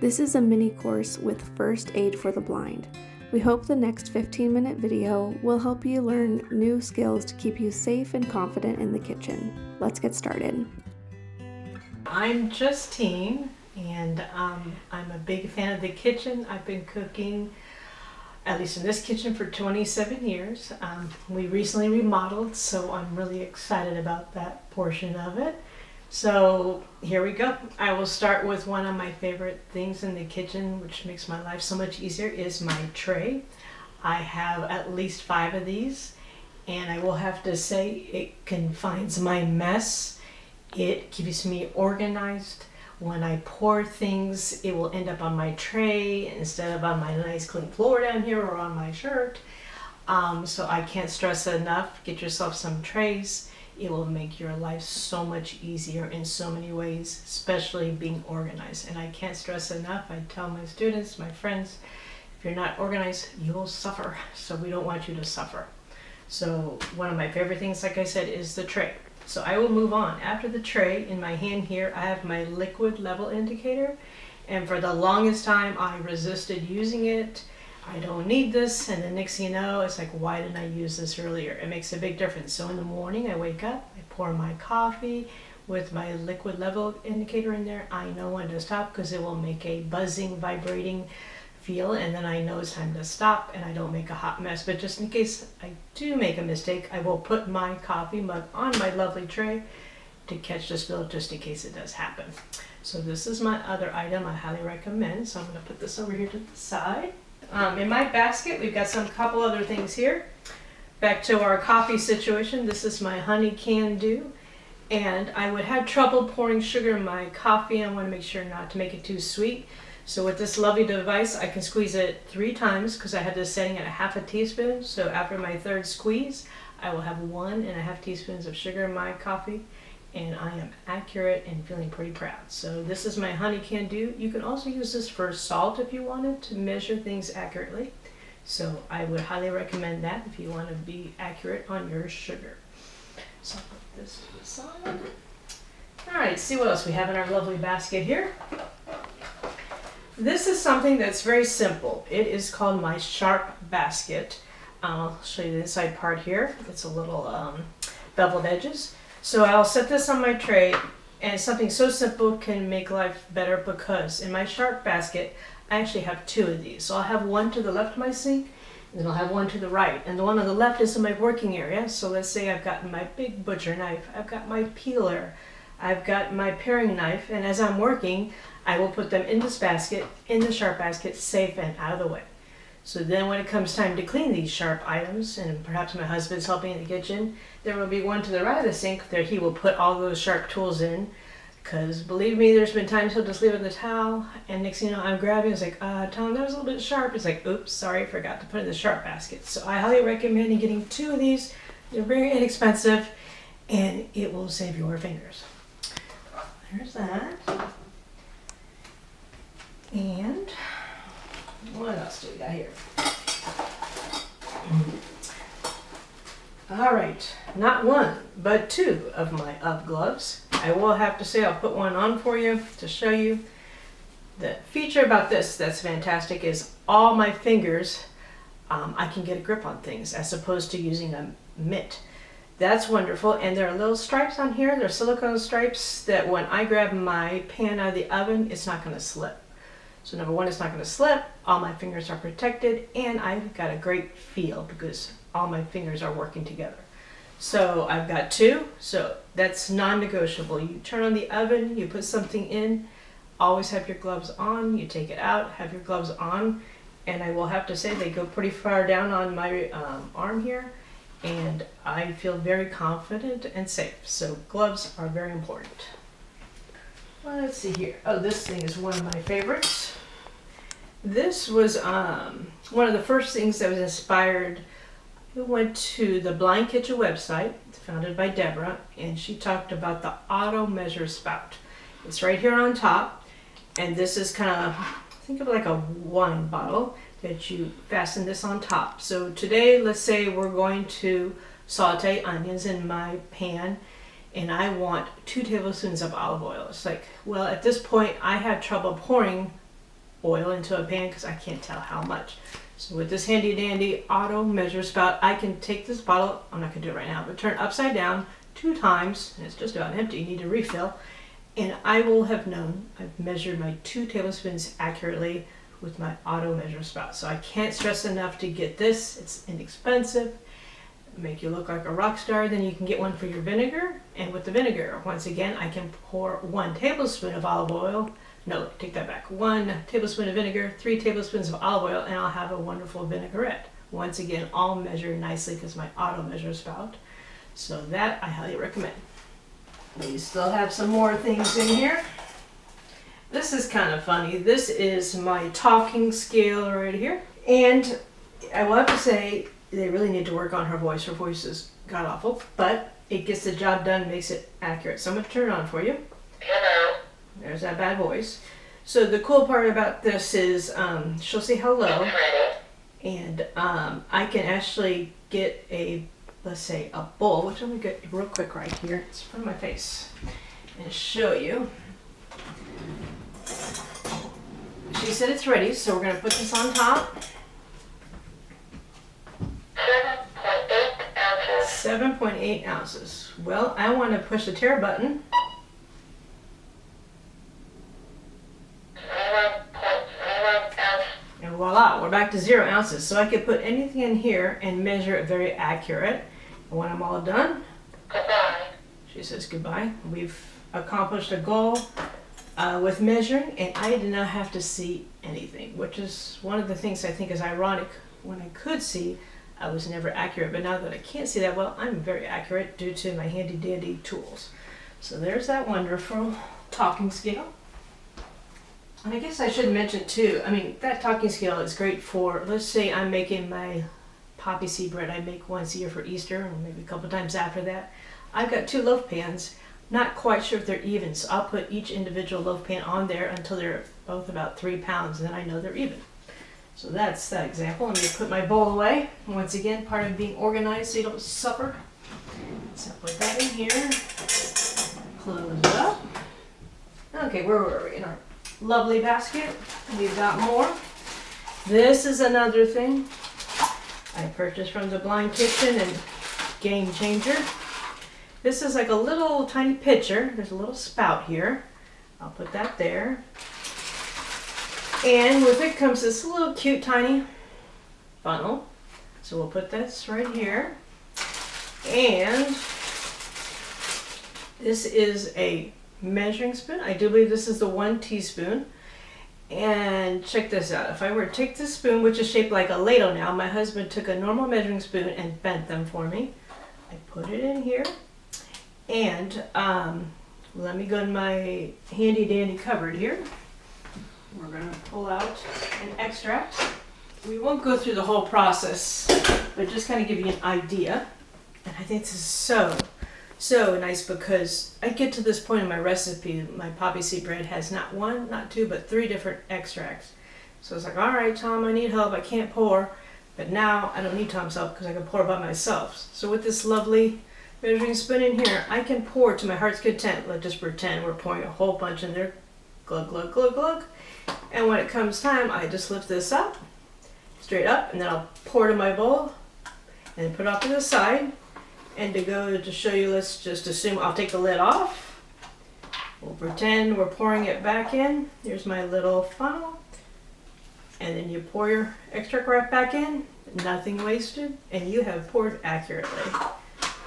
This is a mini course with first aid for the blind. We hope the next 15-minute video will help you learn new skills to keep you safe and confident in the kitchen. Let's get started. I'm Justine, and I'm a big fan of the kitchen. I've been cooking, at least in this kitchen, for 27 years. We recently remodeled, so I'm really excited about that portion of it. So here we go. I will start with one of my favorite things in the kitchen, which makes my life so much easier, is my tray. I have at least 5 of these, and I will have to say it confines my mess. It keeps me organized. When I pour things, it will end up on my tray instead of on my nice clean floor down here or on my shirt. So I can't stress enough, get yourself some trays. It will make your life so much easier in so many ways, especially being organized. And I can't stress enough, I tell my students, my friends, if you're not organized, you will suffer. So we don't want you to suffer. So one of my favorite things, like I said, is the tray. So I will move on. After the tray, in my hand here, I have my liquid level indicator. And for the longest time, I resisted using it. I don't need this, and the next thing you know, it's like, why didn't I use this earlier? It makes a big difference. So in the morning, I wake up, I pour my coffee with my liquid level indicator in there. I know when to stop because it will make a buzzing, vibrating feel, and then I know it's time to stop, and I don't make a hot mess. But just in case I do make a mistake, I will put my coffee mug on my lovely tray to catch the spill, just in case it does happen. So this is my other item I highly recommend. So I'm going to put this over here to the side. In my basket, we've got some couple other things here. Back to our coffee situation, this is my honey can-do. And I would have trouble pouring sugar in my coffee. I want to make sure not to make it too sweet. So with this lovely device, I can squeeze it 3 times because I have this setting at 1/2 teaspoon. So after my 3rd squeeze, I will have 1.5 teaspoons of sugar in my coffee. And I am accurate and feeling pretty proud. So this is my honey can-do. You can also use this for salt if you wanted to measure things accurately. So I would highly recommend that if you want to be accurate on your sugar. So I'll put this to the side. All right, see what else we have in our lovely basket here. This is something that's very simple. It is called my sharp basket. I'll show you the inside part here. It's a little beveled edges. So I'll set this on my tray, and something so simple can make life better because in my sharp basket, I actually have 2 of these. So I'll have one to the left of my sink, and then I'll have one to the right. And the one on the left is in my working area. So let's say I've got my big butcher knife, I've got my peeler, I've got my paring knife, and as I'm working, I will put them in this basket, in the sharp basket, safe and out of the way. So then when it comes time to clean these sharp items, and perhaps my husband's helping in the kitchen, there will be one to the right of the sink that he will put all those sharp tools in. Because believe me, there's been times he'll just leave it in the towel, and next thing you know, I'm grabbing, it's like, Tom, that was a little bit sharp. It's like, oops, sorry, forgot to put it in the sharp basket. So I highly recommend you getting 2 of these. They're very inexpensive, and it will save your fingers. There's that. And what else do we got here? All right, not 1, but 2 of my UGG gloves. I will have to say, I'll put one on for you to show you. The feature about this that's fantastic is all my fingers, I can get a grip on things as opposed to using a mitt. That's wonderful, and there are little stripes on here. They're silicone stripes that when I grab my pan out of the oven, it's not going to slip. So number 1, it's not going to slip, all my fingers are protected, and I've got a great feel because all my fingers are working together. So I've got 2, so that's non-negotiable. You turn on the oven, you put something in, always have your gloves on, you take it out, have your gloves on, and I will have to say they go pretty far down on my arm here, and I feel very confident and safe. So gloves are very important. Well, let's see here. Oh, this thing is one of my favorites. This was one of the first things that was inspired. We went to the Blind Kitchen website, founded by Deborah, and she talked about the auto measure spout. It's right here on top, and this is kind of, think of like a wine bottle that you fasten this on top. So today, let's say we're going to saute onions in my pan, and I want 2 tablespoons of olive oil. It's like, well, at this point, I have trouble pouring oil into a pan because I can't tell how much. So with this handy dandy auto measure spout, I can take this bottle, I'm not going to do it right now, but turn it upside down 2 times, and it's just about empty, you need to refill, and I will have known I've measured my 2 tablespoons accurately with my auto measure spout. So I can't stress enough to get this. It's inexpensive, make you look like a rock star. Then you can get one for your vinegar, and with the vinegar, once again, I can pour 1 tablespoon of olive oil. No, take that back. 1 tablespoon of vinegar, 3 tablespoons of olive oil, and I'll have a wonderful vinaigrette. Once again, all measured nicely because my auto measure spout. So that I highly recommend. We still have some more things in here. This is kind of funny. This is my talking scale right here. And I will have to say, they really need to work on her voice. Her voice is god awful, but it gets the job done, makes it accurate. So I'm going to turn it on for you. Hello. There's that bad voice. So the cool part about this is she'll say hello, and I can actually get a, let's say, a bowl, which I'm going to get real quick right here. It's in front of my face, and show you. She said it's ready, so we're going to put this on top. 7.8 ounces. 7.8 ounces. Well, I want to push the tare button. 0.0 ounce. And voila, we're back to 0 ounces. So I could put anything in here and measure it very accurate. And when I'm all done, Goodbye. she says goodbye. We've accomplished a goal with measuring, and I did not have to see anything, which is one of the things I think is ironic. When I could see, I was never accurate, but now that I can't see that well, I'm very accurate due to my handy dandy tools. So there's that wonderful talking scale. And I guess I should mention too, I mean, that talking scale is great for, let's say I'm making my poppy seed bread. I make once a year for Easter, and maybe a couple times after that. I've got 2 loaf pans. Not quite sure if they're even, so I'll put each individual loaf pan on there until they're both about 3 pounds, and then I know they're even. So that's that example. Let me put my bowl away. Once again, part of being organized so you don't suffer. So put that in here. Close it up. Okay, where were we? In our lovely basket. We've got more. This is another thing I purchased from the Blind Kitchen and game changer. This is like a little tiny pitcher. There's a little spout here. I'll put that there. And with it comes this little cute tiny funnel. So we'll put this right here. And this is a measuring spoon. I do believe this is the 1 teaspoon. And check this out. If I were to take this spoon, which is shaped like a ladle now, my husband took a normal measuring spoon and bent them for me. I put it in here. And let me go to my handy dandy cupboard here. We're going to pull out an extract. We won't go through the whole process, but just kind of give you an idea. And I think this is so nice because I get to this point in my recipe, my poppy seed bread has not 1, not 2, but 3 different extracts. So it's like, all right, Tom, I need help. I can't pour. But now I don't need Tom's help because I can pour by myself. So with this lovely measuring spoon in here, I can pour to my heart's content. Let's just pretend we're pouring a whole bunch in there. Glug, glug, glug, glug. And when it comes time, I just lift this up, straight up, and then I'll pour to my bowl and then put it off to the side. And to show you, let's just assume I'll take the lid off. We'll pretend we're pouring it back in. Here's my little funnel. And then you pour your extract right back in. Nothing wasted. And you have poured accurately.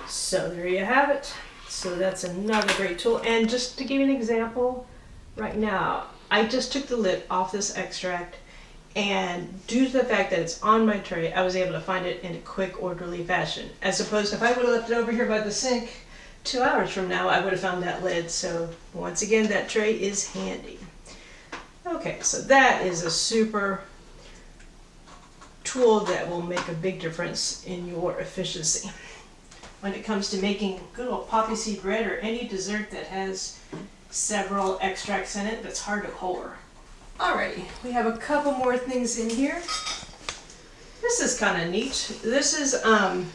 So there you have it. So that's another great tool. And just to give you an example, right now, I just took the lid off this extract, and due to the fact that it's on my tray, I was able to find it in a quick, orderly fashion. As opposed to if I would have left it over here by the sink 2 hours from now, I would have found that lid. So once again, that tray is handy. Okay, so that is a super tool that will make a big difference in your efficiency when it comes to making good old poppy seed bread or any dessert that has several extracts in it that's hard to pour. Alrighty, we have a couple more things in here. This is kind of neat. This is an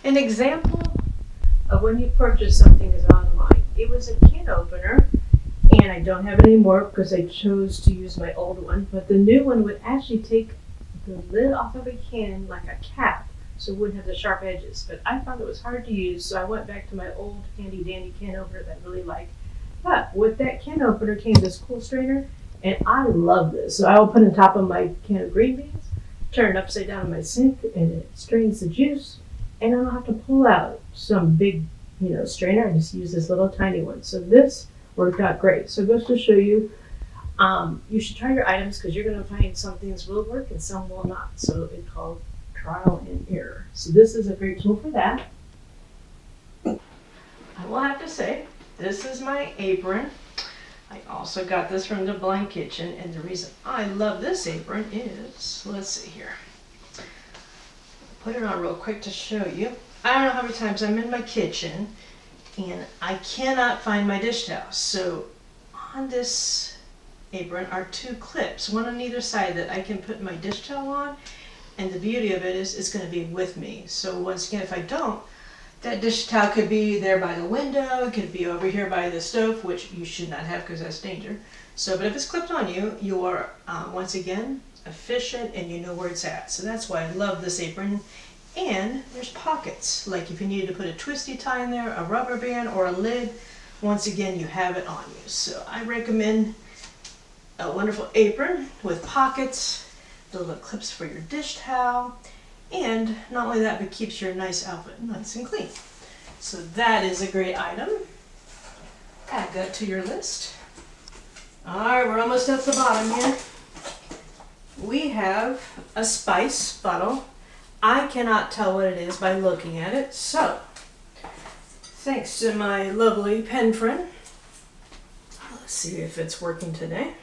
example of when you purchase something is online. It was a can opener, And I don't have it anymore because I chose to use my old one. But the new one would actually take the lid off of a can like a cap, so it wouldn't have the sharp edges. But I found it was hard to use, so I went back to my old handy dandy can opener that I really like. But with that can opener came this cool strainer, and I love this. So I will put it on top of my can of green beans, turn it upside down in my sink, and it strains the juice, and I don't have to pull out some big, strainer. I just use this little tiny one. So this worked out great. So it goes to show you, you should try your items because you're going to find some things will work and some will not. So it's called trial and error. So this is a great tool for that. I will have to say, this is my apron. I also got this from the Blind Kitchen, and the reason I love this apron is, let's see here. Put it on real quick to show you. I don't know how many times I'm in my kitchen and I cannot find my dish towels. So on this apron are two clips, one on either side, that I can put my dish towel on, and the beauty of it is it's going to be with me. So once again, if I don't, that dish towel could be there by the window, it could be over here by the stove, which you should not have because that's danger. So, but if it's clipped on you, you are, once again, efficient and you know where it's at. So that's why I love this apron. And there's pockets, like if you needed to put a twisty tie in there, a rubber band, or a lid, once again, you have it on you. So I recommend a wonderful apron with pockets, the little clips for your dish towel, and not only that, but keeps your nice outfit nice and clean. So that is a great item. Add that to your list. All right, we're almost at the bottom here. We have a spice bottle. I cannot tell what it is by looking at it, so thanks to my lovely pen friend, let's see if it's working today.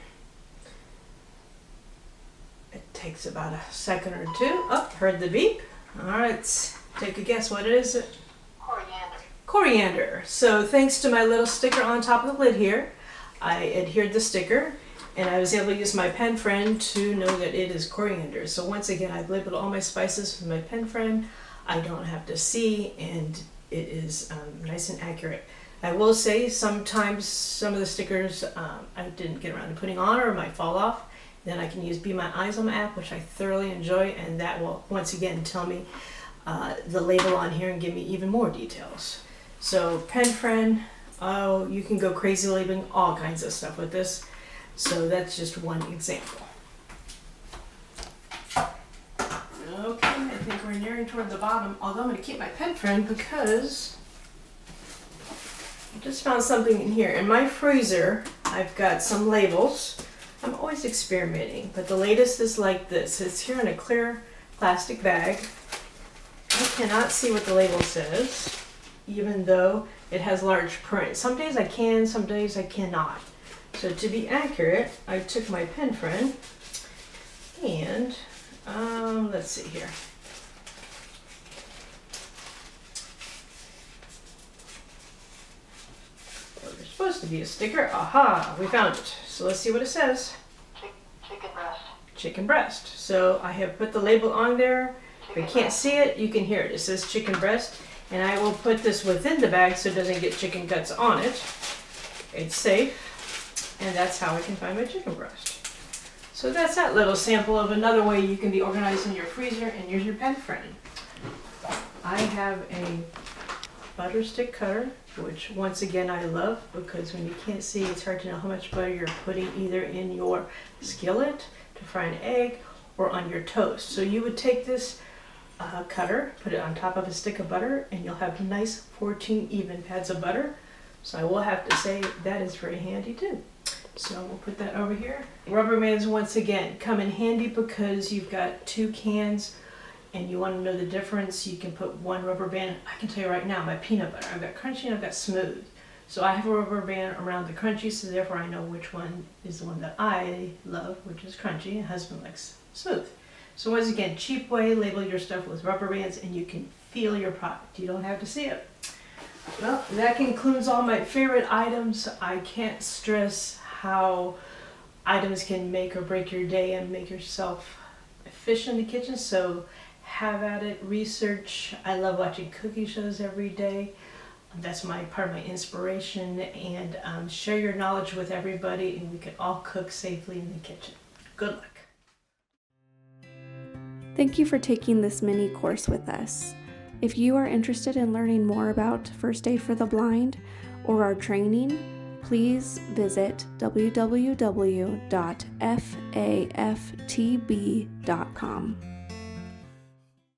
It takes about a second or two. Oh, heard the beep. All right, let's take a guess. What is it? Coriander. Coriander. So thanks to my little sticker on top of the lid here, I adhered the sticker, and I was able to use my pen friend to know that it is coriander. So once again, I've labeled all my spices with my pen friend. I don't have to see, and it is nice and accurate. I will say sometimes some of the stickers I didn't get around to putting on or might fall off. Then I can use Be My Eyes on my app, which I thoroughly enjoy, and that will once again tell me the label on here and give me even more details. So pen friend, oh, you can go crazy labeling all kinds of stuff with this. So that's just one example. Okay, I think we're nearing toward the bottom, although I'm going to keep my pen friend because I just found something in here. In my freezer, I've got some labels. I'm always experimenting, but the latest is like this. It's here in a clear plastic bag. I cannot see what the label says, even though it has large print. Some days I can, some days I cannot. So to be accurate, I took my pen friend and let's see here. There's supposed to be a sticker. Aha, we found it. So let's see what it says. Chicken breast. Chicken breast. So I have put the label on there. If you can't see it, you can hear it. It says chicken breast. And I will put this within the bag so it doesn't get chicken guts on it. It's safe. And that's how I can find my chicken breast. So that's that little sample of another way you can be organized in your freezer and use your pen friend. I have a butter stick cutter, which once again I love because when you can't see, it's hard to know how much butter you're putting either in your skillet to fry an egg or on your toast. So you would take this cutter, put it on top of a stick of butter, and you'll have nice 14 even pads of butter. So I will have to say that is very handy too. So we'll put that over here. Rubber bands, once again, come in handy because you've got two cans and you want to know the difference. You can put one rubber band. I can tell you right now, my peanut butter, I've got crunchy and I've got smooth. So I have a rubber band around the crunchy, so therefore I know which one is the one that I love, which is crunchy, and husband likes smooth. So once again, cheap way, label your stuff with rubber bands and you can feel your product. You don't have to see it. Well, that concludes all my favorite items. I can't stress how items can make or break your day and make yourself efficient in the kitchen. So have at it, research. I love watching cooking shows every day. That's part of my inspiration, and share your knowledge with everybody, and we can all cook safely in the kitchen. Good luck. Thank you for taking this mini course with us. If you are interested in learning more about First Aid for the Blind or our training, please visit www.faftb.com.